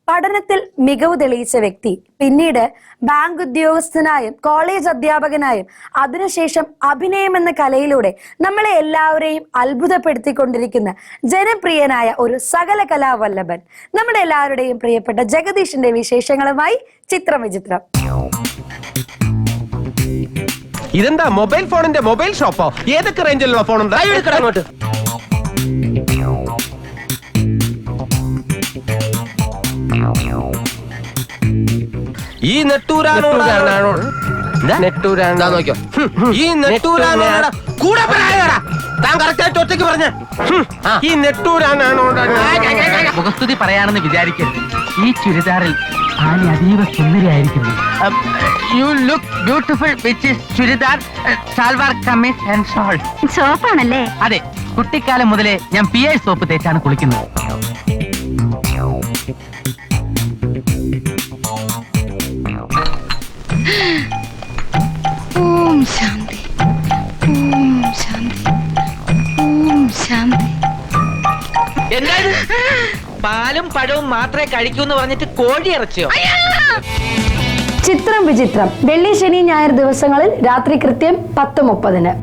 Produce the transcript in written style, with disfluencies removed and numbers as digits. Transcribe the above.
പഠനത്തിൽ മികവ് തെളിയിച്ച വ്യക്തി പിന്നീട് ബാങ്ക് ഉദ്യോഗസ്ഥനായും കോളേജ് അധ്യാപകനായും അതിനുശേഷം അഭിനയം എന്ന കലയിലൂടെ നമ്മളെ എല്ലാവരെയും അത്ഭുതപ്പെടുത്തിക്കൊണ്ടിരിക്കുന്ന ജനപ്രിയനായ ഒരു സകല കലാവല്ലഭൻ, നമ്മുടെ എല്ലാവരുടെയും പ്രിയപ്പെട്ട ജഗദീഷിന്റെ വിശേഷങ്ങളുമായി ചിത്രം വിചിത്രം. ഇതെന്താ മൊബൈൽ ഫോണിന്റെ മൊബൈൽ ഷോപ്പോ? ഏതൊക്കെ റേഞ്ചിലുള്ള ഫോണുണ്ട്? അങ്ങോട്ട് ഈ നെട്ടൂരാണോ നോക്കിയോ? ഈ നെട്ടൂരാണോ കൂടെ താൻ കറക്റ്റായിട്ട് ഒറ്റയ്ക്ക് പറഞ്ഞ ഈ നെട്ടൂരാണോ? മുഖസ്തുതി പറയാണെന്ന് വിചാരിക്കരുത്. ഈ ചുരിദാറിൽ ആനി അതീവ സുന്ദരിയായിരിക്കുന്നു. You look beautiful which is churidar, salwar kameez and shawl. സോപ്പാണല്ലേ? അതെ, കുട്ടിക്കാലം മുതലേ ഞാൻ പിഐ സോപ്പ് തേച്ചാണ് കുളിക്കുന്നത്. ഓം ശാന്തി, ഓം ശാന്തി, ഓം ശാന്തി. എന്തായത്? പാലും പഴവും മാത്രമേ കഴിക്കൂ എന്ന് പറഞ്ഞിട്ട് കോഴി ഇറച്ചിയോ? ചിത്രം വിചിത്രം വെള്ളി, ശനി, ഞായർ ദിവസങ്ങളിൽ രാത്രി കൃത്യം 10:30.